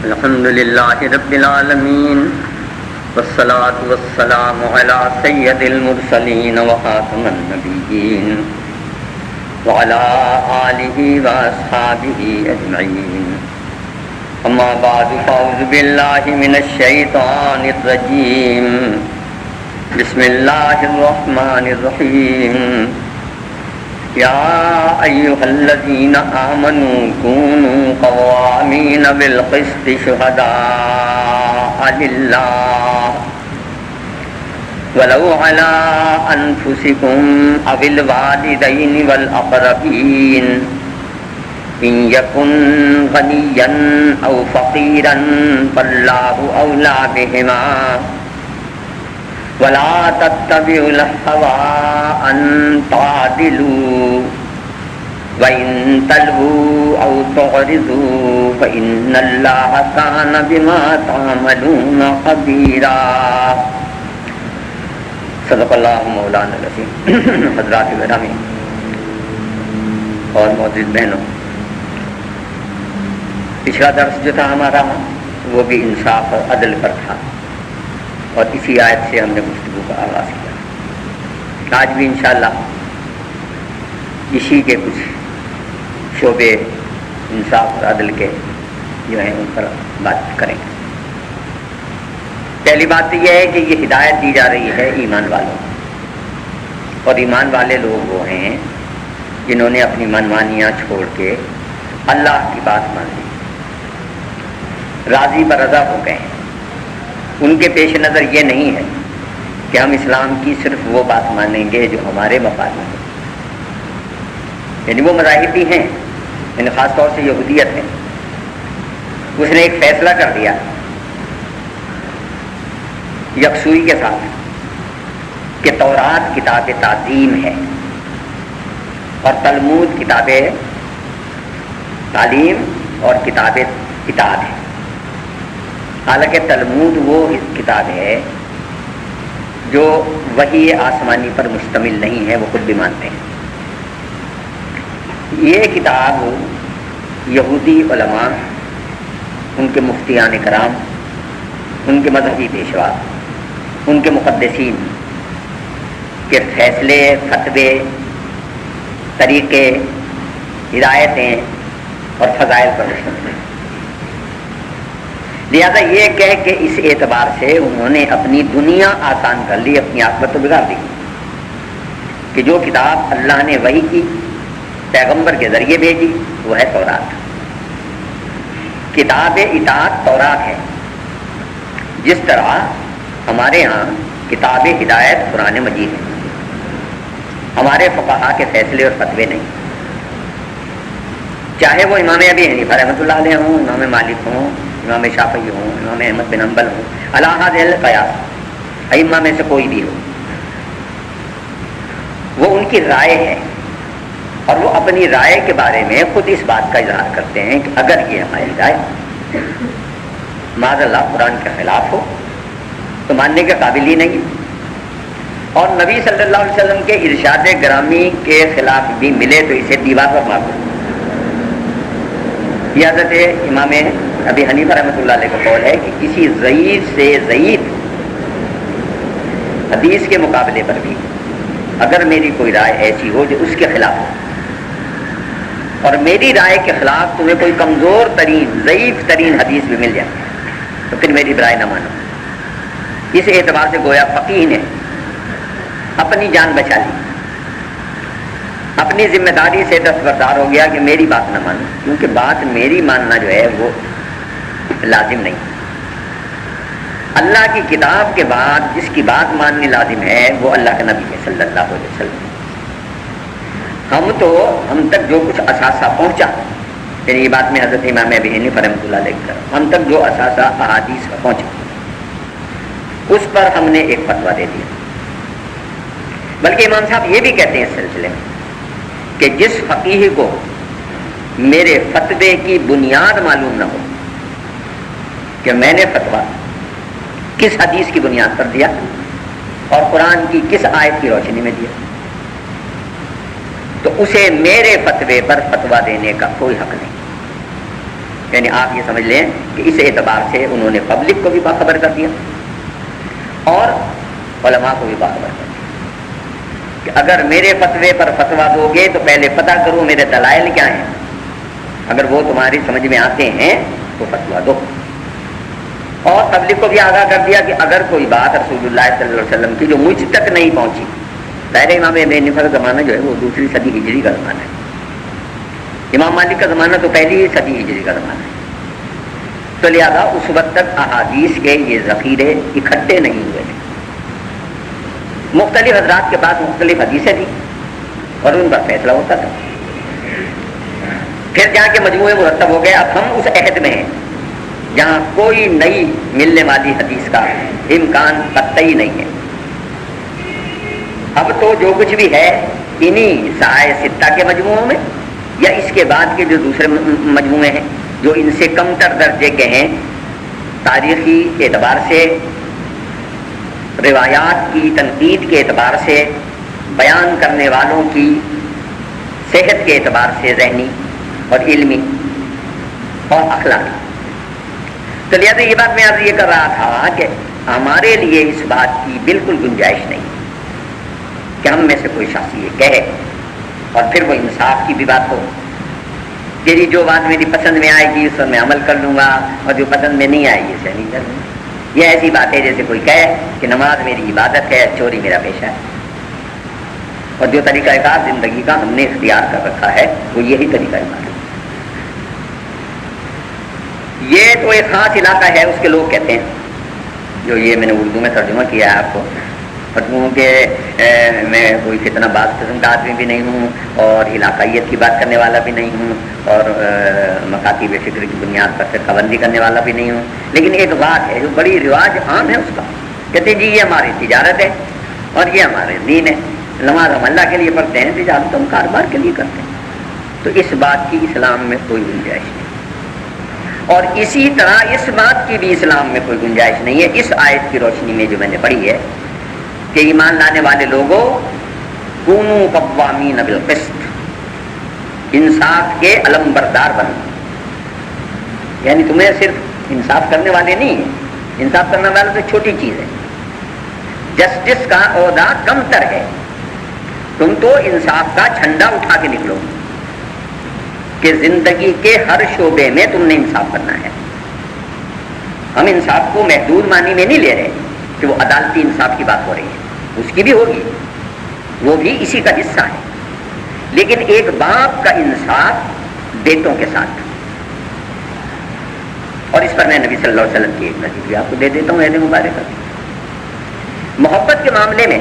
الحمد لله رب العالمين والصلاة والسلام على سيد المرسلين وخاتم النبيين وعلى آله وأصحابه أجمعين. أما بعد فأعوذ بالله من الشيطان الرجيم. بسم الله الرحمن الرحيم. يا أيها الذين آمنوا كونوا قوامين بالقسط شهداء لله ولو على أنفسكم أو الوالدين والأقربين إن يكن غنيا أو فقيرا فالله أولى بهما ولا تتبعوا الهوى أن تعدلوا وإن تلووا أو تعرضوا فإن الله كان بما تعملون خبيرا. صدق اللہ مولانا العظیم. حضرات گرامی اور معزز بہنوں، پچھلا درس جو تھا ہمارا وہ بھی انصاف اور عدل پر تھا، اور اسی آیت سے ہم نے گفتگو کا آغاز کیا. آج بھی انشاءاللہ اسی کے کچھ شعبے انصاف اور عدل کے جو ہیں ان پر بات کریں گے. پہلی بات تو یہ ہے کہ یہ ہدایت دی جا رہی ہے ایمان والوں، اور ایمان والے لوگ وہ ہیں جنہوں نے اپنی منمانیاں چھوڑ کے اللہ کی بات مان لی، راضی برضا ہو گئے ہیں. ان کے پیش نظر یہ نہیں ہے کہ ہم اسلام کی صرف وہ بات مانیں گے جو ہمارے مفاد میں ہو. یعنی وہ مذاہب بھی ہیں، یعنی خاص طور سے یہودیت ہے، اس نے ایک فیصلہ کر دیا یکسوئی کے ساتھ کہ تورات کتاب تعظیم ہے اور تلمود کتاب تعلیم اور کتاب اطاعت ہے. حالانکہ تلمود وہ کتاب ہے جو وحی آسمانی پر مشتمل نہیں ہے، وہ خود بھی مانتے ہیں. یہ کتاب یہودی علماء، ان کے مفتیان کرام، ان کے مذہبی پیشوا، ان کے مقدسین کے فیصلے، فتوے، طریقے، ہدایتیں اور فضائل پر مشتمل ہیں. لہذا یہ کہہ کہ اس اعتبار سے انہوں نے اپنی دنیا آسان کر لی، اپنی عاقبت تو بگاڑ دی کہ جو کتاب اللہ نے وحی کی پیغمبر کے ذریعے بھیجی وہ ہے تورات. کتاب اطاعت تورات ہے، جس طرح ہمارے ہاں کتاب ہدایت قرآن مجید ہے. ہمارے فقہا کے فیصلے اور فتوے نہیں، چاہے وہ امام ابی حنیفہ رحمۃ اللہ علیہ ہوں، امام مالک ہوں، امام شافعی ہوں، امام احمد بن حنبل ہوں، علی ھذا القیاس ائمہ میں سے کوئی بھی ہو، وہ ان کی رائے ہے، اور وہ اپنی رائے کے بارے میں خود اس بات کا اظہار کرتے ہیں کہ اگر یہ ہماری رائے معاذ اللہ قرآن کے خلاف ہو تو ماننے کے قابل ہی نہیں، اور نبی صلی اللہ علیہ وسلم کے ارشاد گرامی کے خلاف بھی ملے تو اسے دیوار پر مار دو. یہ حضرت امام ابی حنیفہ رحمۃ اللہ علیہ کا قول ہے کہ کسی ضعیف سے ضعیف حدیث کے مقابلے پر بھی اگر میری کوئی رائے ایسی ہو جو اس کے خلاف ہو، اور میری رائے کے خلاف تمہیں کوئی کمزور ترین ضعیف ترین حدیث بھی مل جائے تو پھر میری رائے نہ مانو. اس اعتبار سے گویا فقیہ نے اپنی جان بچا لی، اپنی ذمہ داری سے دستبردار ہو گیا کہ میری بات نہ مانو، کیونکہ بات میری ماننا جو ہے وہ لازم نہیں. اللہ کی کتاب کے بعد جس کی بات ماننی لازم ہے وہ اللہ کے نبی ہے صلی اللہ علیہ وسلم. ہم تک جو کچھ اثاثہ پہنچا، یعنی یہ بات میں حضرت امام ابی حنیفہ رحمۃ اللہ علیہ کی طرف ہم تک جو اثاثہ احادیث کا پہنچا اس پر ہم نے ایک فتویٰ دے دیا. بلکہ امام صاحب یہ بھی کہتے ہیں اس سلسلے میں کہ جس فقیہ کو میرے فتوے کی بنیاد معلوم نہ ہو کہ میں نے فتویٰ کس حدیث کی بنیاد پر دیا اور قرآن کی کس آیت کی روشنی میں دیا، تو اسے میرے فتوے پر فتویٰ دینے کا کوئی حق نہیں. یعنی آپ یہ سمجھ لیں کہ اس اعتبار سے انہوں نے پبلک کو بھی باخبر کر دیا اور علماء کو بھی باخبر کر دیا کہ اگر میرے فتوے پر فتویٰ دو گے تو پہلے پتہ کرو میرے دلائل کیا ہیں، اگر وہ تمہاری سمجھ میں آتے ہیں تو فتویٰ دو۔ اور پبلک کو بھی آگاہ کر دیا کہ اگر کوئی بات رسول اللہ صلی اللہ علیہ وسلم کی جو مجھ تک نہیں پہنچی، ظاہر امام ابی حنیفہ کا زمانہ جو ہے وہ دوسری صدی ہجری کا زمانہ ہے، امام مالک کا زمانہ تو پہلی صدی ہجری کا زمانہ ہے، تو لہٰذا اس وقت تک احادیث کے یہ ذخیرے اکٹھے نہیں ہوئے تھے، مختلف حضرات کے پاس مختلف حدیثیں تھیں اور ان پر فیصلہ ہوتا تھا، پھر جا کے مجموعے مرتب ہو گئے۔ اب ہم اس عہد میں ہیں جہاں کوئی نئی ملنے والی حدیث کا امکان قطعی نہیں ہے، اب تو جو کچھ بھی ہے انہی سہائے ستہ کے مجموعوں میں یا اس کے بعد کے جو دوسرے مجموعے ہیں جو ان سے کم تر درجے کے ہیں، تاریخی اعتبار سے، روایات کی تنقید کے اعتبار سے، بیان کرنے والوں کی صحت کے اعتبار سے، ذہنی اور علمی اور اخلاقی۔ تو لہٰذا یہ بات میں آپ یہ کر رہا تھا کہ ہمارے لیے اس بات کی بالکل گنجائش نہیں کہ ہم میں سے کوئی شخص یہ کہے اور پھر وہ انصاف کی بھی بات ہو کہ جی جو بات میری پسند میں آئے گی اس پر میں عمل کر لوں گا اور جو پسند میں نہیں آئے گی اسے نہیں کر لوں گا۔ یہ ایسی بات ہے جیسے کوئی کہے کہ نماز میری عبادت ہے، چوری میرا پیشہ ہے، اور جو طریقہ کار زندگی کا ہم نے اختیار کر رکھا ہے وہ یہی طریقہ کار ہے۔ یہ تو ایک خاص علاقہ ہے، اس کے لوگ کہتے ہیں، جو یہ میں نے اردو میں ترجمہ کیا ہے آپ کو، فتووں کے میں کوئی فتنہ باز قسم کا آدمی بھی نہیں ہوں اور علاقائیت کی بات کرنے والا بھی نہیں ہوں اور مکاتیب فکر کی بنیاد پر فرقہ بندی کرنے والا بھی نہیں ہوں، لیکن ایک بات ہے جو بڑی رواج عام ہے اس کا، کہتے ہیں جی یہ ہماری تجارت ہے اور یہ ہمارے دین ہے، نماز ہم اللہ کے لیے پڑھتے ہیں، تجارت ہم کاروبار کے لیے کرتے ہیں، تو اس بات کی اسلام میں کوئی گنجائش نہیں، اور اسی طرح اس بات کی بھی اسلام میں کوئی گنجائش نہیں ہے اس آیت کی روشنی میں جو میں نے پڑھی ہے کہ ایمان لانے والے لوگوں کونوا قوامین بالقسط، انصاف کے علم بردار بنو، یعنی تمہیں صرف انصاف کرنے والے نہیں ہیں، انصاف کرنے والا تو چھوٹی چیز ہے، جسٹس کا عہدہ کم تر ہے، تم تو انصاف کا جھنڈا اٹھا کے نکلو کہ زندگی کے ہر شعبے میں تم نے انصاف کرنا ہے۔ ہم انصاف کو محدود معنی میں نہیں لے رہے کہ وہ عدالتی انصاف کی بات ہو رہی ہے، اس کی بھی ہوگی، وہ بھی اسی کا حصہ ہے، لیکن ایک باپ کا انصاف بیٹوں کے ساتھ، اور اس پر میں نبی صلی اللہ علیہ وسلم کی ایک حدیث بھی آپ کو دے دیتا ہوں، عہد مبارکہ۔ محبت کے معاملے میں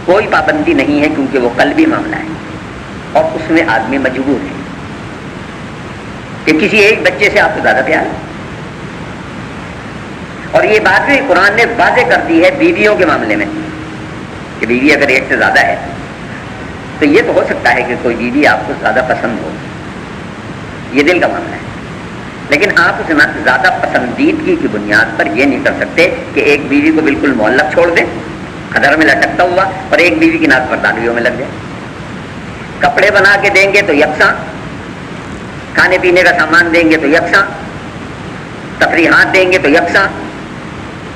کوئی پابندی نہیں ہے کیونکہ وہ قلبی معاملہ ہے اور اس میں آدمی مجبور ہے کہ کسی ایک بچے سے آپ کو زیادہ پیار ہے، اور یہ بات بھی قرآن نے واضح کر دی ہے بیویوں کے معاملے میں کہ بیوی اگر ایک سے زیادہ ہے تو یہ تو ہو سکتا ہے کہ کوئی بیوی آپ کو زیادہ پسند ہو، یہ دل کا معاملہ ہے، لیکن آپ اس زیادہ پسندیدگی کی بنیاد پر یہ نہیں کر سکتے کہ ایک بیوی کو بالکل معلق چھوڑ دیں قدر میں لٹکتا ہوا اور ایک بیوی کی ناک پردانیوں میں لگ جائے۔ کپڑے بنا کے دیں گے تو یکساں، کھانے پینے کا سامان دیں گے تو یکساں، تفریحات دیں گے تو یکساں،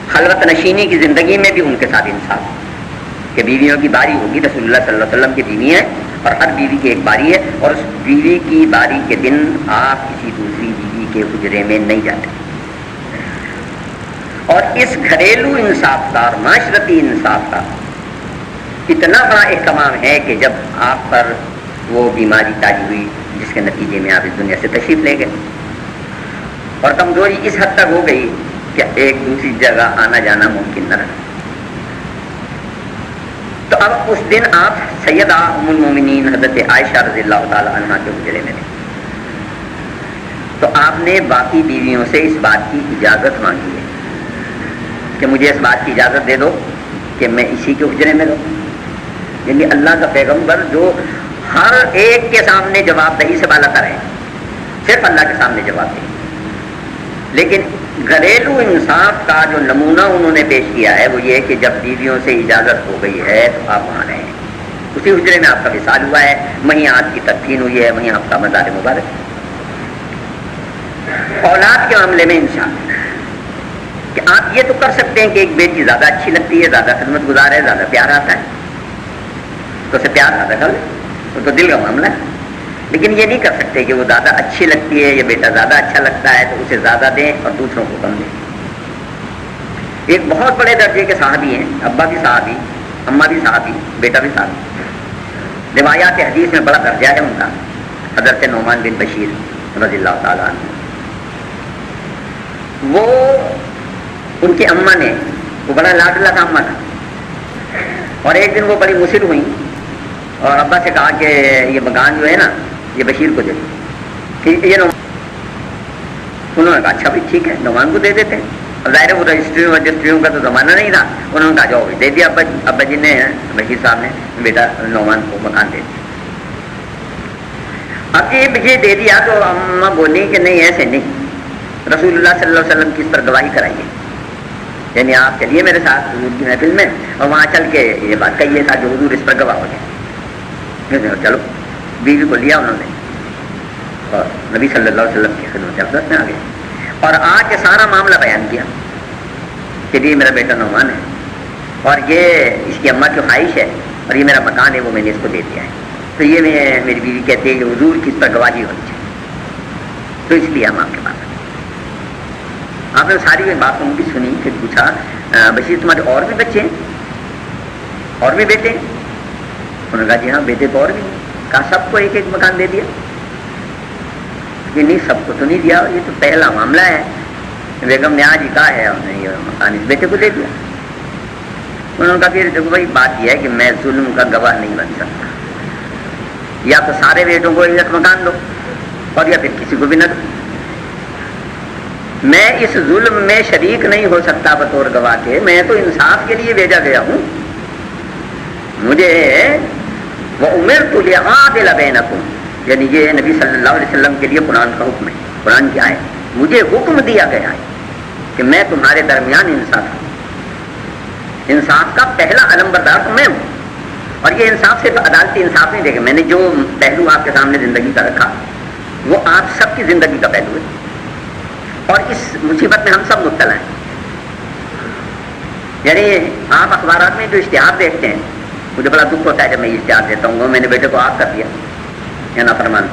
خلوت نشینی کی زندگی میں بھی ان کے ساتھ انصاف کہ بیویوں کی باری ہوگی، رسول اللہ صلی اللہ علیہ وسلم کی بیوی ہے اور ہر بیوی کی ایک باری ہے، اور اس بیوی کی باری کے دن آپ کسی دوسری بیوی کے حجرے میں نہیں جاتے، اور اس گھریلو انصاف کا اور معاشرتی انصاف کا اتنا بڑا اہتمام ہے کہ جب آپ پر وہ بیماری تاری ہوئی جس کے نتیجے میں آپ اس دنیا سے تشریف لے گئے اور کمزوری اس حد تک ہو گئی کہ ایک دوسری جگہ آنا جانا ممکن نہ رہا، تو اب اس دن آپ سیدہ ام المومنین حضرت عائشہ رضی اللہ تعالی عنہ کے حجرے میں تھے، تو آپ نے باقی بیویوں سے اس بات کی اجازت مانگی ہے کہ مجھے اس بات کی اجازت دے دو کہ میں اسی کے حجرے میں رہوں، یعنی اللہ کا پیغمبر جو ہر ایک کے سامنے جواب دہی سے بالا کرے، صرف اللہ کے سامنے جواب دے، لیکن گھریلو انصاف کا جو نمونہ انہوں نے پیش کیا ہے وہ یہ کہ جب بیویوں سے اجازت ہو گئی ہے تو آپ وہاں رہیں، اسی حجرے میں آپ کا وصال ہوا ہے، وہیں آپ کی تدفین ہوئی ہے، وہیں آپ کا مزار مبارک ہے۔ اولاد کے معاملے میں انصاف کہ آپ یہ تو کر سکتے ہیں کہ ایک بیٹی زیادہ اچھی لگتی ہے، زیادہ خدمت گزار ہے، زیادہ پیار آتا ہے تو اسے پیار زیادہ کر لیں، وہ تو دل کا معاملہ ہے. لیکن یہ نہیں کر سکتے کہ وہ زیادہ اچھی لگتی ہے یا بیٹا زیادہ اچھا لگتا ہے تو اسے زیادہ دیں اور دوسروں کو کم دیں. ایک بہت بڑے درجے کے صحابی ہیں، ابا بھی صحابی، اماں بھی صحابی، بیٹا بھی صحابی، روایات حدیث میں بڑا درجہ ہے ان کا، حضرت نعمان بن بشیر رضی اللہ تعالیٰ عنہ. وہ ان کی اماں نے، وہ بڑا لاڈلا تھا اماں کا، اور ایک دن وہ بڑی مصر ہوئی اور ابا سے کہا کہ یہ مکان جو ہے نا یہ بشیر کو دے دو. یہ انہوں نے کہا اچھا بھائی ٹھیک ہے نعمان کو دے دیتے ہیں. اب ظاہر ہے وہ رجسٹریوں کا تو زمانہ نہیں تھا، انہوں نے کہا جاؤ دے دیا ابا جی نے، بشیر صاحب نے بیٹا نعمان کو مکان دے دیا. اب یہ دے دیا تو اماں بولی کہ نہیں ایسے نہیں، رسول اللہ صلی اللہ علیہ وسلم کی اس پر گواہی کرائیے، یعنی آپ چلیے میرے ساتھ حضور کی محفل میں اور وہاں چل کے یہ بات کہیے تھا جو حضور اس پر گواہ ہو جائے. چلو بیوی کو لیا انہوں نے اور نبی صلی اللہ علیہ وسلم کی خدمت افضل میں آ گئے اور آ کے سارا معاملہ بیان کیا کہ یہ میرا بیٹا نعمان ہے اور یہ اس کی اماں کی خواہش ہے اور یہ میرا مکان ہے وہ میں نے اس کو دے دیا ہے. تو یہ میری بیوی کہتی ہے کہ حضور کی اس پر گواہی ہونی چاہیے، تو اس لیے ہم آپ کے پاس. آپ نے ساری باتوں بھی سنی، پھر پوچھا بشیر تمہارے اور بھی بچے ہیں اور بھی بیٹے ہیں؟ انہوں نے کہا جی ہاں بیٹے تو اور بھی ہیں. کہا سب کو ایک ایک مکان دے دیا؟ یہ نہیں سب کو تو نہیں دیا، یہ تو پہلا معاملہ ہے، بیگم نے آج ہی کہا ہے ہم نے یہ مکان اس بیٹے کو دے دیا. انہوں نے کہا پھر دیکھو بھائی بات یہ ہے کہ میں ظلم کا گواہ نہیں بن سکتا، یا تو سارے بیٹوں کو ایک مکان دو اور یا پھر کسی کو بھی نہ دو. میں اس ظلم میں شریک نہیں ہو سکتا بطور گواہ کے، میں تو انصاف کے لیے بھیجا گیا ہوں. مجھے وَأُمِرْتُ لِأَعْدِلَ بَيْنَكُمْ، یعنی یہ نبی صلی اللہ علیہ وسلم کے لیے قرآن کا حکم ہے. قرآن کیا ہے؟ مجھے حکم دیا گیا ہے کہ میں تمہارے درمیان انصاف ہوں. انصاف کا پہلا علمبردار تو میں ہوں، اور یہ انصاف صرف عدالتی انصاف نہیں دیکھے، میں نے جو پہلو آپ کے سامنے زندگی کا رکھا وہ آپ سب کی زندگی کا پہلو ہے اور اس مصیبت میں ہم سب مبتلا ہیں. یعنی آپ اخبارات میں جو اشتہار دیکھتے ہیں مجھے بڑا دکھ ہوتا ہے جب میں یہ اشتہار دیتا ہوں میں نے بیٹے کو آگ کر دیا یا نافرمان.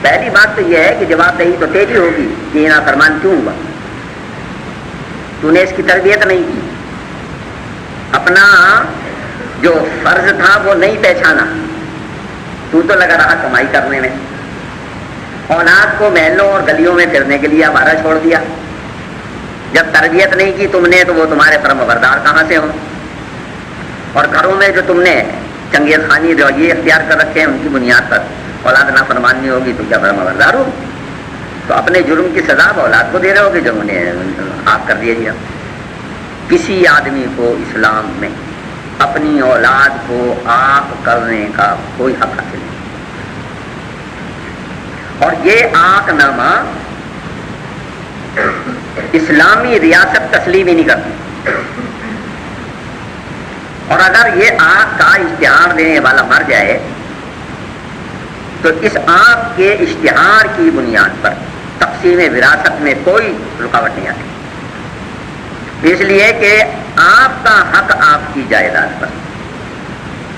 پہلی بات تو یہ ہے کہ جواب دہی تو تیری ہوگی کہ یہ نافرمان کیوں ہوا. تو نے اس کی تربیت نہیں کی، اپنا جو فرض تھا وہ نہیں پہچانا، تو لگا رہا کمائی کرنے میں، اولاد کو محلوں اور گلیوں میں پھرنے کے لیے آوارہ چھوڑ دیا. جب تربیت نہیں کی تم نے تو وہ تمہارے فرمانبردار کہاں سے ہوں. اور گھروں میں جو تم نے چنگیز خانی رویے اختیار کر رکھے ہیں ان کی بنیاد پر اولاد نافرمان نہیں ہوگی تو کیا فرمانبردار ہو. تو اپنے جرم کی سزا اولاد کو دے رہے ہو کہ جو انہیں آپ کر دیا. کسی آدمی کو اسلام میں اپنی اولاد کو آپ کرنے کا کوئی حق حاصل نہیں، اور یہ آق نامہ اسلامی ریاست تسلیم ہی نہیں کرتی. اور اگر یہ آق کا اشتہار دینے والا مر جائے تو اس آق کے اشتہار کی بنیاد پر تقسیم وراثت میں کوئی رکاوٹ نہیں آتی، اس لیے کہ آپ کا حق آپ کی جائیداد پر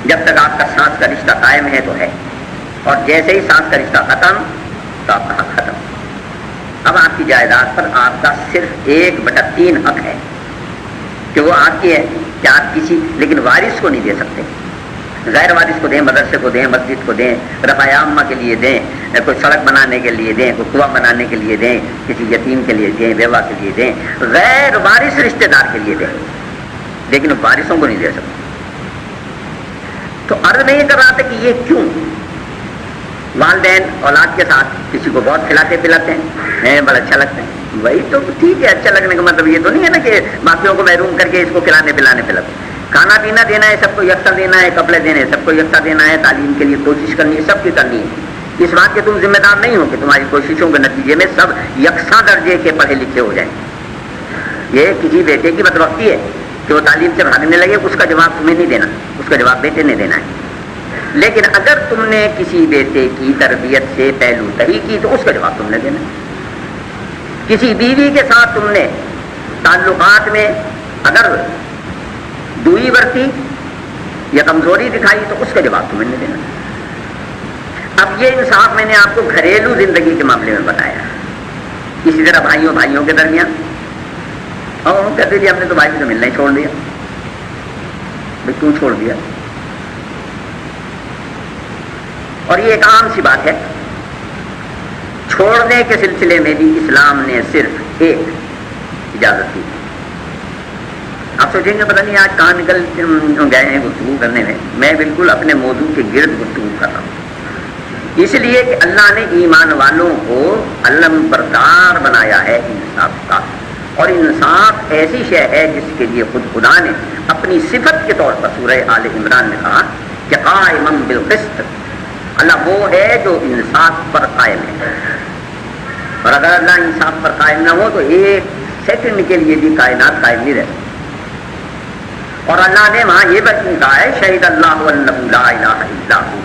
جب تک آپ کا سانس کا رشتہ قائم ہے تو ہے، اور جیسے ہی سانس کا رشتہ ختم تو آپ کا حق ختم. اب آپ کی جائیداد پر آپ کا صرف 1/3 حق ہے کہ وہ آپ کی ہے کہ آپ کسی لیکن وارث کو نہیں دے سکتے. غیر وارث کو دیں، مدرسے کو دیں، مسجد کو دیں، رفع عامہ کے لیے دیں، کوئی سڑک بنانے کے لیے دیں، کوئی کنواں بنانے کے لیے دیں، کسی یتیم کے لیے دیں، بیوہ کے لیے دیں، غیر وارث رشتہ دار کے لیے دیں، لیکن وارثوں کو نہیں دے سکتے. تو عرض نہیں کر رہا تھا کہ یہ کیوں. والدین اولاد کے ساتھ کسی کو بہت کھلاتے پلاتے ہیں، بڑا اچھا لگتا ہے، وہی تو ٹھیک ہے. اچھا لگنے کا مطلب یہ تو نہیں ہے نا کہ باقیوں کو محروم کر کے اس کو کھلانے پلانے پلاتے. کھانا پینا دینا ہے سب کو یکساں دینا ہے، کپڑے دینے ہیں سب کو یکساں دینا ہے، تعلیم کے لیے کوشش کرنی ہے سب کی کرنی ہے. اس بات کے تم ذمہ دار نہیں ہو کہ تمہاری کوششوں کے نتیجے میں سب یکساں درجے کے پڑھے لکھے ہو جائیں. یہ کسی بیٹے کی بدبختی ہے کہ وہ تعلیم سے بھاگنے لگے، اس کا جواب تمہیں نہیں دینا، اس کا جواب بیٹے نے دینا ہے. لیکن اگر تم نے کسی بیٹے کی تربیت سے پہلو تہی کی تو اس کا جواب تم نے دینا ہے. کسی بیوی کے ساتھ تم نے تعلقات میں اگر دوئی برتی یا کمزوری دکھائی تو اس کا جواب تمہیں نہیں دینا۔ اب یہ انصاف میں نے آپ کو گھریلو زندگی کے معاملے میں بتایا۔ اسی طرح بھائیوں کے درمیان، اور کہتے جی ہم نے تو بھائی سے ملنا ہی چھوڑ دیا۔ بھائی کیوں چھوڑ دیا؟ اور یہ ایک عام سی بات ہے، چھوڑنے کے سلسلے میں بھی اسلام نے صرف ایک اجازت دی۔ آپ سوچیں گے پتہ نہیں آج کہاں نکل گئے ہیں گفتگو کرنے میں بالکل اپنے موضوع کے گرد گفتگو کر رہا ہوں، اس لیے کہ اللہ نے ایمان والوں کو علم بردار بنایا ہے انصاف کا، اور انصاف ایسی شے ہے جس کے لیے خدا نے اپنی صفت کے طور پر سورہ آل عمران میں کہا کہ قائما بالقسط، اللہ وہ ہے جو انصاف پر قائم ہے، اور اگر اللہ انصاف پر قائم نہ ہو تو ایک سیکنڈ کے لیے بھی کائنات قائم نہیں رہتی۔ اور اللہ نے وہاں یہ بھی کہا ہے شہید اللہ انہ لا الہ الا ہو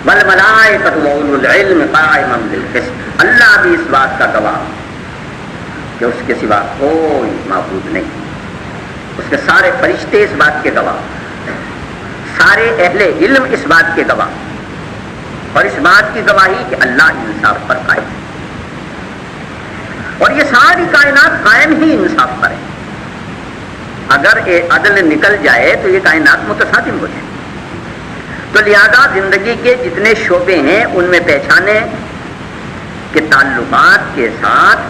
والملائکۃ واولو العلم قائما بالقسط، اللہ بھی اس بات کا گواہ کہ اس کے سوا کوئی معبود نہیں، اس کے سارے فرشتے اس بات کے گواہ، سارے اہل علم اس بات کے گواہ، اور اس بات کی گواہی کہ اللہ انصاف پر قائم ہے، اور یہ ساری کائنات قائم ہی انصاف پر ہے۔ اگر عدل نکل جائے تو یہ کائنات متصادم ہو جائے، تو لہذا زندگی کے جتنے شعبے ہیں ان میں پہچانے کہ تعلقات کے ساتھ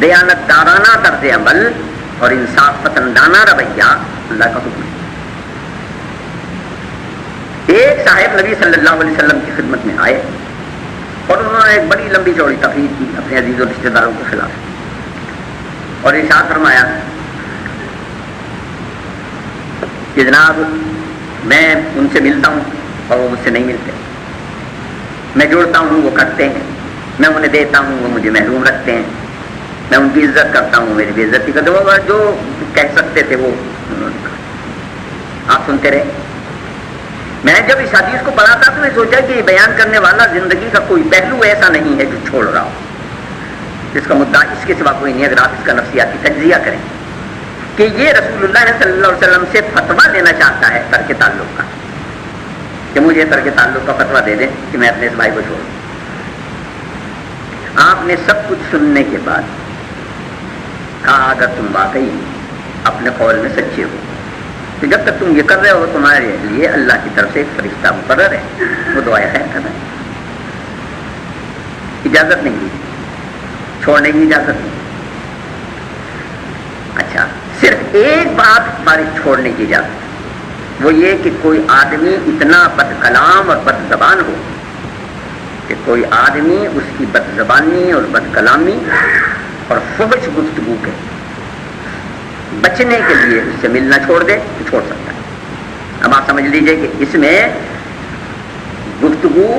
دیانتدارانہ طرز عمل اور انصاف پسندانہ رویہ اللہ کا حکم ہے۔ ایک صاحب نبی صلی اللہ علیہ وسلم کی خدمت میں آئے اور انہوں نے ایک بڑی لمبی چوڑی تقریر کی اپنے عزیز و رشتہ داروں کے خلاف، اور ارشاد فرمایا کہ جناب میں ان سے ملتا ہوں اور وہ مجھ سے نہیں ملتے، میں جوڑتا ہوں وہ کرتے ہیں، میں انہیں دیتا ہوں وہ مجھے محروم رکھتے ہیں، میں ان کی عزت کرتا ہوں میری بے عزتی کرتے، وہ جو کہہ سکتے تھے وہ آپ سنتے رہے۔ میں جب اس حدیث کو پڑھا تھا تو میں سوچا کہ یہ بیان کرنے والا زندگی کا کوئی پہلو ایسا نہیں ہے جو چھوڑ رہا ہو، جس کا مدعا اس کے سوا کوئی نہیں۔ اگر آپ اس کا نفسیاتی تجزیہ کریں کہ یہ رسول اللہ صلی اللہ علیہ وسلم سے فتویٰ لینا چاہتا ہے ترک تعلق کا، کہ مجھے ترک تعلق کا فتویٰ دے دیں کہ میں اپنے اس بھائی کو چھوڑوں۔ آپ نے سب کچھ سننے کے بعد کہا اگر تم واقعی اپنے قول میں سچے ہو تو جب تک تم یہ کر رہے ہو تمہارے لیے اللہ کی طرف سے ایک فرشتہ مقرر ہے، وہ دعائے خیر کر رہا ہے، اجازت نہیں دی، چھوڑنے کی اجازت نہیں۔ اچھا، صرف ایک بات بارے چھوڑنے کی اجازت، وہ یہ کہ کوئی آدمی اتنا بد کلام اور بد زبان ہو کہ کوئی آدمی اس کی بد زبانی اور بد کلامی اور فحش گفتگو کے بچنے کے لیے اس سے ملنا چھوڑ دے تو چھوڑ سکتا ہے۔ اب آپ سمجھ لیجئے کہ اس میں گفتگو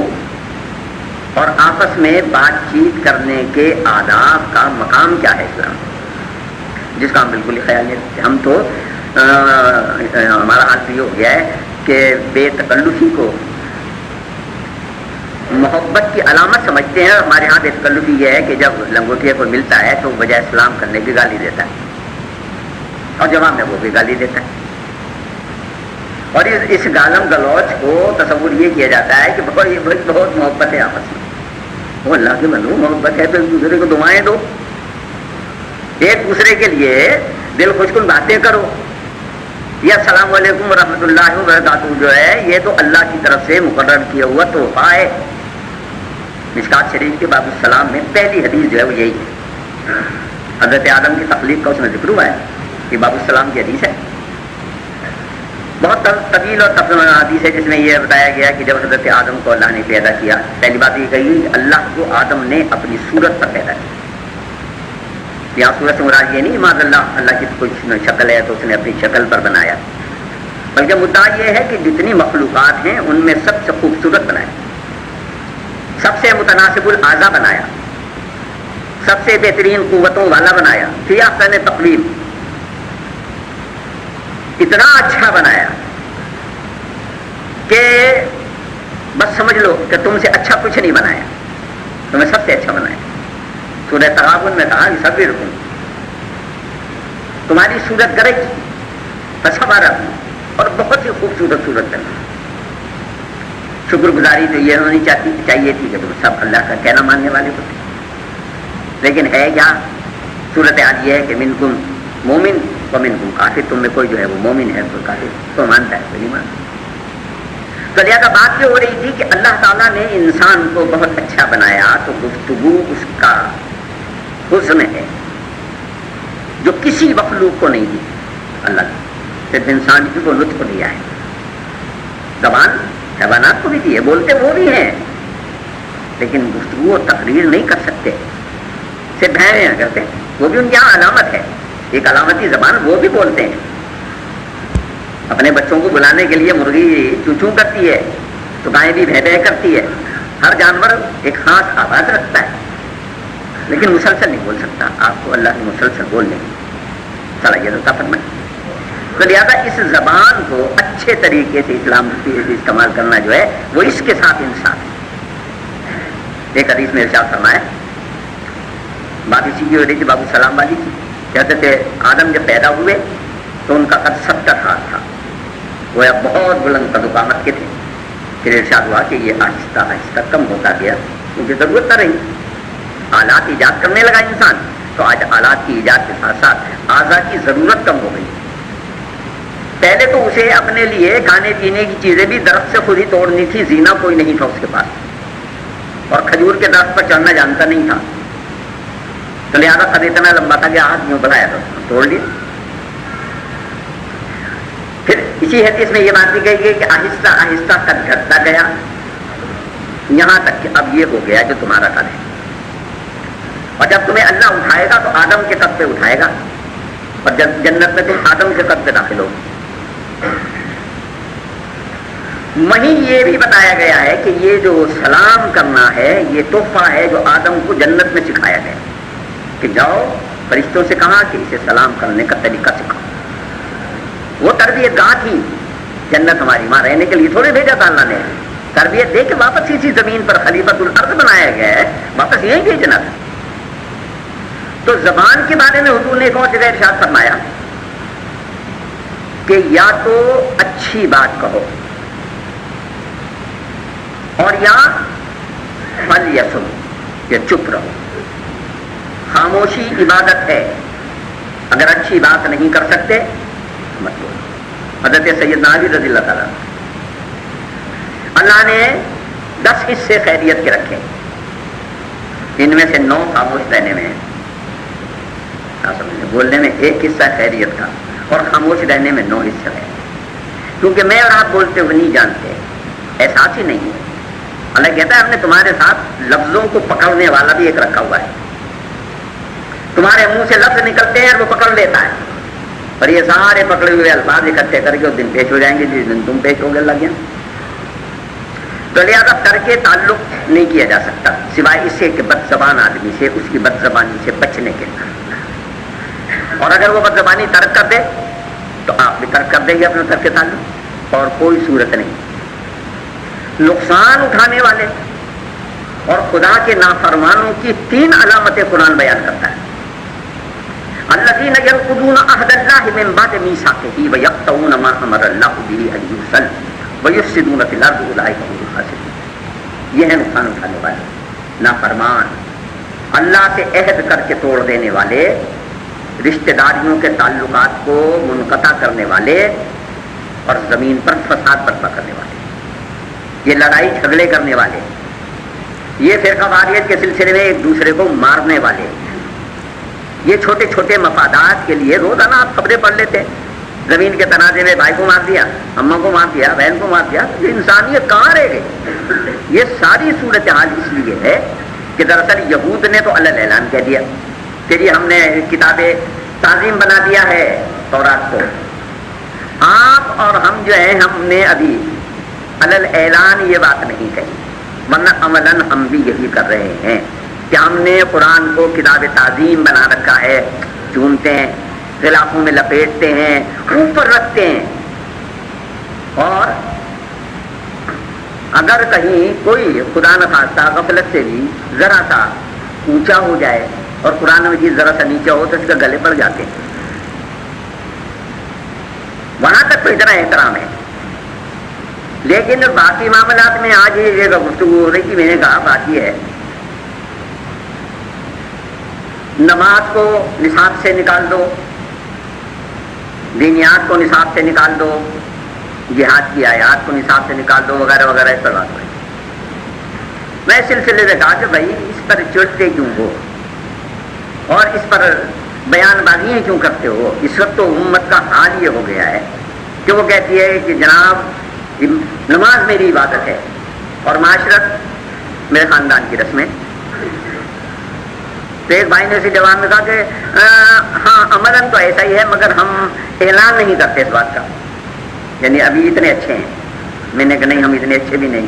اور آپس میں بات چیت کرنے کے آداب کا مقام کیا ہے اسلام، جس کا ہم بالکل ہی خیال نہیں رکھتے۔ ہم تو ہمارا حال یہ ہو گیا ہے کہ بے تکلفی کو محبت کی علامت سمجھتے ہیں، اور ہمارے ہاں بے تکلفی یہ ہے کہ جب لنگوٹیا کو ملتا ہے تو بجائے سلام کرنے کی گالی دیتا ہے، اور جواب میں وہ بھی گالی دیتا ہے، اور اس گالم گلوچ کو تصور یہ کیا جاتا ہے کہ بہت محبت ہے آپس میں۔ وہ اللہ کے بندو، محبت ہے تو ایک دوسرے کو دعائیں دو، ایک دوسرے کے لیے دل خوش کن باتیں کرو۔ یہ السلام علیکم ورحمۃ اللہ وبرکاتہ جو ہے یہ تو اللہ کی طرف سے مقرر کیا ہوا تحفہ ہے۔ مشکات شریف کے باب السلام میں پہلی حدیث جو ہے وہ یہی ہے، حضرت آدم کی تخلیق کا اس میں ذکر ہوا ہے، یہ باب السلام کی حدیث ہے، بہت طویل اور تفصیلی حدیث ہے جس میں یہ بتایا گیا کہ جب حضرت آدم کو اللہ نے پیدا کیا، پہلی بات یہ کہی کہ اللہ کو آدم نے اپنی صورت پر پیدا کیا۔ یہاں صورت سے مراد یہ نہیں معاذ اللہ اللہ کی کوئی شکل ہے تو اس نے اپنی شکل پر بنایا، بلکہ مدعا یہ ہے کہ جتنی مخلوقات ہیں ان میں سب سے خوبصورت بنایا، سب سے متناسب الاعضاء بنایا، سب سے بہترین قوتوں والا بنایا، فی احسن تقویم، اتنا اچھا بنایا کہ بس سمجھ لو کہ تم سے اچھا کچھ نہیں بنایا، تمہیں سب سے اچھا بنایا۔ سورہ تغابن میں کہا یصورکم، تمہاری صورت گرے کی تصورت، اور بہت ہی خوبصورت صورت کرنا. شکر گزاری تو یہ ہونی چاہیے تھی کہ تم سب اللہ کا کہنا ماننے والے ہوتے، لیکن ہے کیا صورت حال یہ ہے کہ منکم مومن و منکم کافر، تم میں کوئی جو ہے وہ مومن ہے، کوئی کافر، کوئی مانتا ہے کوئی نہیں مانتا. تو لہٰذا بات یہ ہو رہی تھی کہ اللہ تعالیٰ نے انسان کو بہت اچھا بنایا، تو گفتگو اس کا حسن ہے جو کسی مخلوق کو نہیں دی. اللہ نے صرف انسان ہی کو لطف دیا ہے. زبان حیوانات کو بھی دی ہے، بولتے وہ بھی ہیں، لیکن گفتگو اور تقریر نہیں کر سکتے، صرف بھینیں کرتے. وہ بھی ان کی یہاں علامت ہے، ایک علامتی زبان، وہ بھی بولتے ہیں. اپنے بچوں کو بلانے کے لیے مرغی چوچوں کرتی ہے تو گائے بھی بھے بھے کرتی ہے. ہر جانور ایک خاص آواز رکھتا ہے، لیکن مسلسل نہیں بول سکتا. آپ کو اللہ نے مسلسل بولنے کی صلاحیت عطا فرمائی. تو لہٰذا اس زبان کو اچھے طریقے سے اسلام کی استعمال کرنا جو ہے وہ اس کے ساتھ انصاف ہے. ایک حدیث میں ارشاد فرمایا، بات اسی کی ہو رہی تھی بابو سلام والی کی. کہتے تھے آدم جب پیدا ہوئے تو ان کا قد 70 ہاتھ تھا، وہ بہت بلند قد و قامت کے تھے. پھر ارشاد ہوا کہ یہ آہستہ آہستہ کم ہوتا گیا کیونکہ ضرورت نہ رہی. آلات ایجاد کرنے لگا انسان، تو آج آلات کی ایجاد کے ساتھ ساتھ اعضاء کی ضرورت کم ہو گئی. پہلے تو اسے اپنے لیے کھانے پینے کی چیزیں بھی درخت سے خود ہی توڑنی تھی، زینہ کوئی نہیں تھا اس کے پاس، اور کھجور کے درخت پر چڑھنا جانتا نہیں تھا. تو لہٰذا قد اتنا لمبا تھا کہ ہاتھ یوں بڑھایا تھا، توڑ لیا. پھر اسی حدیث میں یہ بات بھی کہی گئی کہ آہستہ آہستہ قد گھٹتا گیا، یہاں تک کہ اب یہ ہو گیا جو تمہارا قد ہے. اور جب تمہیں اللہ اٹھائے گا تو آدم کے قد پہ اٹھائے گا، اور جب جنت میں تم آدم کے قد پہ داخل ہو. وہیں یہ بھی بتایا گیا ہے کہ یہ جو سلام کرنا ہے یہ تحفہ ہے جو آدم کو جنت میں سکھایا گیا کہ جاؤ فرشتوں سے کہا کہ اسے سلام کرنے کا طریقہ سکھاؤ. وہ تربیت گاہ تھی جنت ہماری، وہاں رہنے کے لیے تھوڑے بھیجا تھا اللہ نے. تربیت دے کے واپس اسی زمین پر خلیفۃ الارض بنایا گیا ہے، واپس یہیں بھیجنا تھا. تو زبان کے بارے میں حضور نے ایک اور جگہ ارشاد فرمایا کہ یا تو اچھی بات کہو اور یا فلیسم، یا چپ رہو. خاموشی عبادت ہے، اگر اچھی بات نہیں کر سکتے مت بولو. حضرت سیدنا علی رضی اللہ تعالیٰ، اللہ نے 10 حصے خیریت کے رکھے، ان میں سے 9 خاموش رہنے میں ہیں. بولنے میں 1 حصہ خیریت کا، اور خاموش رہنے میں 9 حصے ہیں. کیونکہ میں اور آپ بولتے ہوئے نہیں جانتے، احساس ہی نہیں ہے. اللہ کہتا ہے ہم نے تمہارے ساتھ لفظوں کو پکڑنے والا بھی ایک رکھا ہوا ہے. تمہارے منہ سے لفظ نکلتے ہیں اور وہ پکڑ لیتا ہے، اور یہ سارے پکڑے ہوئے الفاظ اکٹھے کر کے اس دن پیش ہو جائیں گے جس دن تم پیش ہو گے اللہ کے. تو لہٰذا ترک تعلق نہیں کیا جا سکتا سوائے اس سے کہ بد زبان آدمی سے اس کی بد زبانی سے بچنے کے لیے. اور اگر وہ بد زبانی ترک کر دے تو آپ بھی ترک کر دیں گے اپنا ترک تعلق، اور کوئی صورت نہیں. نقصان اٹھانے والے اور خدا کے نافرمانوں کی 3 علامتیں قرآن بیان کرتا ہے. الذین ینقضون عہد اللہ من بعد میثاقہ ویقطعون ما امر اللہ بہ ان یوصل ویفسدون فی الارض اولئک هم الخاسرون. یہ ہے نقصان اٹھانے والے، نافرمان، اللہ سے عہد کر کے توڑ دینے والے، رشتہ داریوں کے تعلقات کو منقطع کرنے والے، اور زمین پر فساد برپا کرنے والے، یہ لڑائی جھگڑے کرنے والے، یہ فرقہ واریت کے سلسلے میں ایک دوسرے کو مارنے والے. یہ چھوٹے چھوٹے مفادات کے لیے روزانہ آپ خبریں پڑھ لیتے ہیں، زمین کے تنازع میں بھائی کو مار دیا، اماں کو مار دیا، بہن کو مار دیا. یہ انسانیت کہاں رہ گئی؟ یہ ساری صورتحال اس لیے ہے کہ دراصل یہود نے تو علل اعلان کہہ دیا، پھر یہ ہم نے کتاب تعظیم بنا دیا ہے تورات کو. آپ اور ہم جو ہیں ہم نے ابھی علل اعلان یہ بات نہیں کہی، ورنہ عملاً ہم بھی یہی کر رہے ہیں کہ ہم نے قرآن کو کتاب تعظیم بنا رکھا ہے، چونتے ہیں، غلافوں میں لپیٹتے ہیں، اوپر رکھتے ہیں. اور اگر کہیں کوئی خدا نخواستہ غفلت سے بھی ذرا سا اونچا ہو جائے اور قرآن مجید ذرا سا نیچے ہو تو اس کے گلے پڑ جاتے ہیں. وہاں تک تو اتنا احترام ہے. لیکن باقی معاملات میں آج یہ گفتگو ہو رہی تھی، میں نے کہا بات یہ ہے نماز کو نصاب سے نکال دو، دینیات کو نصاب سے نکال دو، جہاد کی آیات کو نصاب سے نکال دو، وغیرہ وغیرہ اس پر بات ہوئی. میں اس سلسلے میں کہا کہ بھائی اس پر چڑھتے کیوں ہو اور اس پر بیان بازیاں کیوں کرتے ہو؟ اس وقت تو امت کا حال یہ ہو گیا ہے کہ وہ کہتی ہے کہ جناب نماز میری عبادت ہے اور معاشرت میرے خاندان کی رسم ہے. تو ایک بھائی نے اسی جواب میں کہا کہ ہاں عملاً تو ایسا ہی ہے مگر ہم اعلان نہیں کرتے اس بات کا، یعنی ابھی اتنے اچھے ہیں. میں نے کہا نہیں، ہم اتنے اچھے بھی نہیں،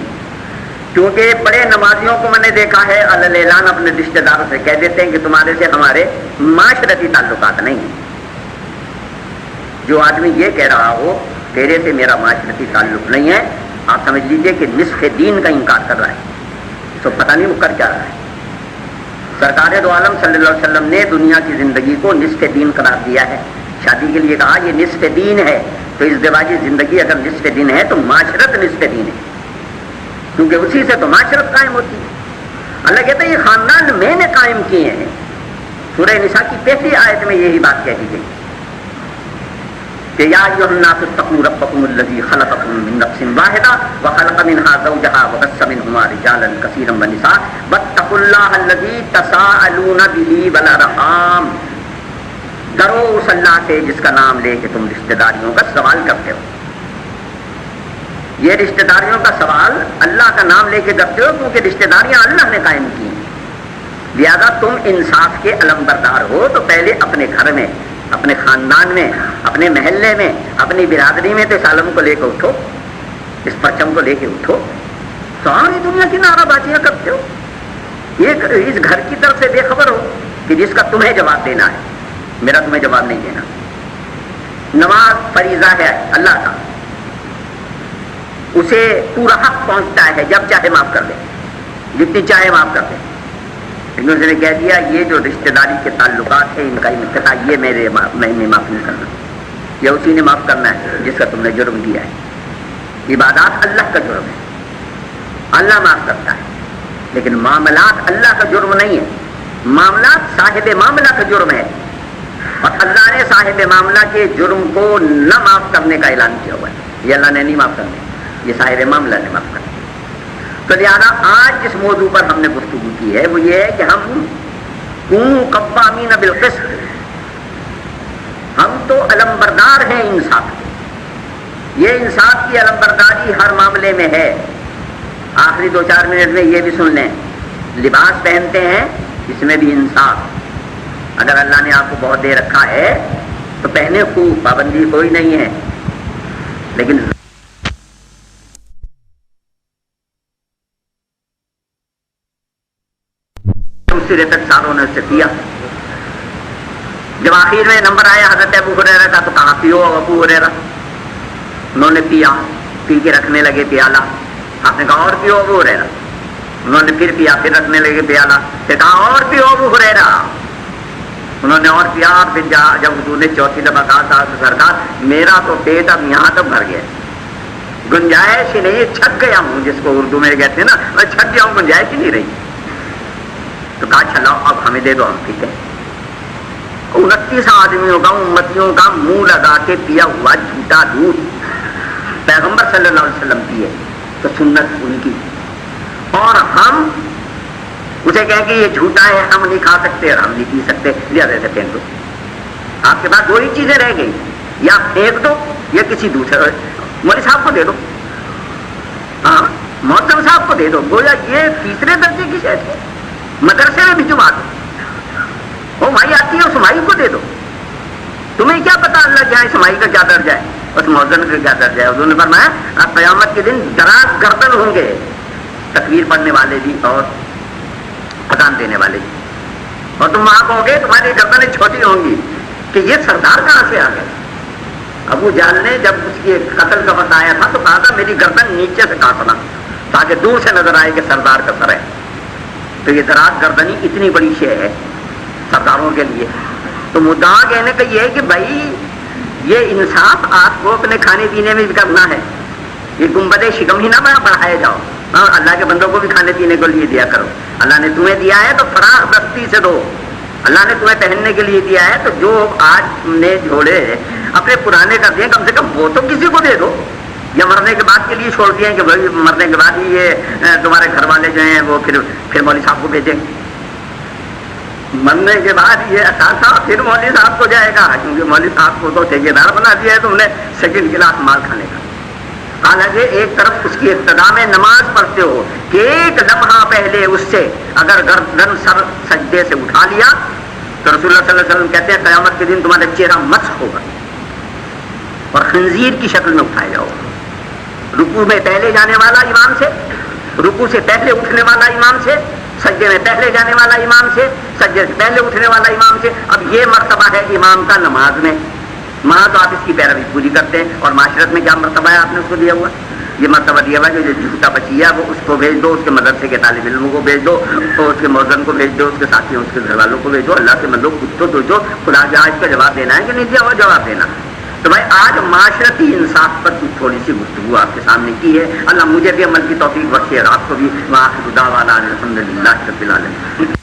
کیونکہ بڑے نمازیوں کو میں نے دیکھا ہے علی اعلان اپنے رشتہ داروں سے کہہ دیتے ہیں کہ تمہارے سے ہمارے معاشرتی تعلقات نہیں ہیں. جو آدمی یہ کہہ رہا ہو تیرے سے میرا معاشرتی تعلق نہیں ہے، آپ سمجھ لیجئے کہ نصف دین کا انکار کر رہا ہے. تو پتہ نہیں وہ کر کیا رہا ہے. سرکار دو عالم صلی اللہ علیہ وسلم نے دنیا کی زندگی کو نصف دین قرار دیا ہے. شادی کے لیے کہا یہ نصف دین ہے، تو ازدواجی زندگی اگر نصف دین ہے تو معاشرت نصف دین ہے، کیونکہ اسی سے تو معاشرت قائم ہوتی ہے. اللہ کہتا ہے یہ خاندان میں نے قائم کیے ہیں. سورہ نساء کی پہلی آیت میں یہی بات کہہ دی گئی کہ یا ایھا الناس اتقوا ربکم الذی خلقکم من نفس واحدہ وخلق منها زوجها وبث منهما رجالا کثیرا ونساء واتقوا اللہ الذی تساءلون به والارحام. ڈرو اس اللہ سے جس کا نام لے کے تم رشتہ داریوں کا سوال کرتے ہو. یہ رشتہ داریوں کا سوال اللہ کا نام لے کے کرتے ہو کیونکہ رشتہ داریاں اللہ نے قائم کی ہیں. لہذا تم انصاف کے علمبردار ہو تو پہلے اپنے گھر میں، اپنے خاندان میں، اپنے محلے میں، اپنی برادری میں تو اس عالم کو لے کے اٹھو، اس پرچم کو لے کے اٹھو. ساری دنیا کی نعرہ بازیاں کرتے ہو، یہ اس گھر کی طرف سے بے خبر ہو کہ جس کا تمہیں جواب دینا ہے، میرا تمہیں جواب نہیں دینا. نماز فریضہ ہے اللہ کا، اسے پورا حق پہنچتا ہے، جب چاہے معاف کر دے، جتنی چاہے معاف کر دے. لیکن اس نے کہہ دیا یہ جو رشتہ داری کے تعلقات ہیں ان کا انتہا یہ میں نے معاف نہیں کرنا، یہ اسی نے معاف کرنا ہے جس کا تم نے جرم دیا ہے. عبادات اللہ کا جرم ہے، اللہ معاف کرتا ہے، لیکن معاملات اللہ کا جرم نہیں ہے. معاملات صاحب معاملہ کا جرم ہے، اور اللہ نے صاحب معاملہ کے جرم کو نہ معاف کرنے کا اعلان کیا ہوا ہے. یہ اللہ نے نہیں معاف کرنے، یہ صاحب معاملہ نے معاف کرنا. تو لہٰذا آج جس موضوع پر ہم نے گفتگو کی ہے وہ یہ ہے کہ ہم کونوا قوامین بالقسط، ہم تو علمبردار ہیں انصاف کے. یہ انصاف کی علمبرداری ہر معاملے میں ہے. آخری 2-4 منٹ میں یہ بھی سن لیں، لباس پہنتے ہیں اس میں بھی انصاف. اگر اللہ نے آپ کو بہت دے رکھا ہے تو پہنے خوب، پابندی کوئی نہیں ہے، لیکن سرے تک ساروں نے اسے پیا. جب آخر میں نمبر آیا حضرت ابو ہریرہ کا تو کہا پیو ابو ہریرہ. انہوں نے پیا، پی کے رکھنے لگے پیالہ. آپ نے کہا اور پیو ابو ہریرہ. انہوں نے پھر پیا، پھر رکھنے لگے پیالہ. پھر کہا اور پیو ابو ہریرہ. انہوں نے اور پیا. پھر جب حضور نے چوتھی دفعہ کہا تھا سرکار میرا تو پیٹ اب یہاں تک بھر گیا، گنجائش ہی نہیں، چھک گیا ہوں، جس کو اردو میں کہتے ہیں نا میں چھک گیا ہوں، گنجائش ہی نہیں رہی. تو کہا چلاؤ اب ہمیں دے دو، ہم پیتے. 29 آدمیوں کا، امتیوں کا منہ لگا کے پیا ہوا جھوٹا دودھ پیغمبر صلی اللہ علیہ وسلم پیے تو سنت ان کی، اور ہم اسے کہیں کہ یہ جھوٹا ہے، ہم نہیں کھا سکتے اور ہم نہیں پی سکتے، لہٰذا ایسے پھینک دو. آپ کے پاس 2 ہی چیزیں رہ گئی، یا پھینک دو یا کسی دوسرے مولوی صاحب کو دے دو، ہاں محترم صاحب کو دے دو. گویا یہ تیسرے درجے کی شے ہے. مدرسے میں بھی جمع دو، وہ مائی آتی ہے اس مائی کو دے دو. تمہیں کیا پتا اللہ کیا ہے، اس مائی کا کیا درجہ ہے، اس مؤذن کا کیا درجہ ہے. حضور نے فرمایا اب قیامت کے دن دراز گردن ہوں گے تکبیر پڑھنے والے بھی اور اذان دینے والے بھی، اور تم وہاں کہو گے تمہاری گردنیں چھوٹی ہوں گی کہ یہ سردار کہاں سے آ گیا. ابو جہل نے جب اس کے قتل کا وقت آیا تھا تو کہا تھا میری گردن نیچے سے کاٹنا تاکہ دور سے نظر آئے کہ سردار کا سر ہے. تو یہ دراز گردنی اتنی بڑی شے ہے. سرداروں کے لیے. تو مدعا کہنے کا یہ ہے کہ بھائی یہ انصاف آپ کو اپنے کھانے پینے میں بھی کرنا ہے. یہ گنبد شکم ہی نہ بڑھائے جاؤ. ہاں اللہ کے بندوں کو بھی کھانے پینے کو لیے دیا کرو. اللہ نے تمہیں دیا ہے تو فراخ دستی سے دو. اللہ نے تمہیں پہننے کے لیے دیا ہے تو جو آج تم نے جھوڑے اپنے پرانے کر دیے کم سے کم وہ تو کسی کو دے دو. یا مرنے کے بعد کے لیے چھوڑ دیے کہ بھائی مرنے کے بعد ہی یہ تمہارے گھر والے جو ہیں وہ پھر مولوی صاحب کو بھیجیں. مرنے کے بعد یہ اثاثہ پھر مولوی صاحب کو جائے گا کیونکہ مولوی صاحب کو تو ٹھیکیدار بنا دیا ہے تم نے سیکنڈ کلاس مال کھانے کا. حالانکہ ایک طرف اس کی ابتدا میں نماز پڑھتے ہو کہ ایک لمحہ پہلے اس سے اگر گردن سر سجدے سے اٹھا لیا تو رسول اللہ صلی اللہ علیہ وسلم کہتے ہیں قیامت کے دن تمہارا چہرہ مسخ ہوگا اور خنزیر کی شکل میں اٹھائے جاؤ. رکوع میں پہلے جانے والا امام سے, رکوع سے پہلے اٹھنے والا امام سے, سجدے میں پہلے جانے والا امام سے, سجدے سے پہلے اٹھنے والا امام سے. اب یہ مرتبہ ہے امام کا نماز میں. وہاں تو آپ اس کی پیروی پوری کرتے ہیں. اور معاشرت میں کیا مرتبہ ہے آپ نے اس کو دیا ہوا؟ یہ مرتبہ دیا ہوا ہے کہ جو جھوٹا بچیا وہ اس کو بھیج دو, اس کے مدرسے کے طالب علموں کو بھیج دو, اور اس کے مؤذن کو بھیج دو, اس کے ساتھیوں اس کے گھر والوں کو بھیج دو. اللہ کے مندوں خود تو سوچو خدا کے آج کا جواب دینا ہے کہ نہیں دیا ہوا جواب دینا. تو بھائی آج معاشرتی انصاف پر تھوڑی سی گفتگو آپ کے سامنے کی ہے. اللہ مجھے بھی عمل کی توفیق بخشے اور آپ کو بھی. وآخر دعوانا الحمدللہ رب العالمین.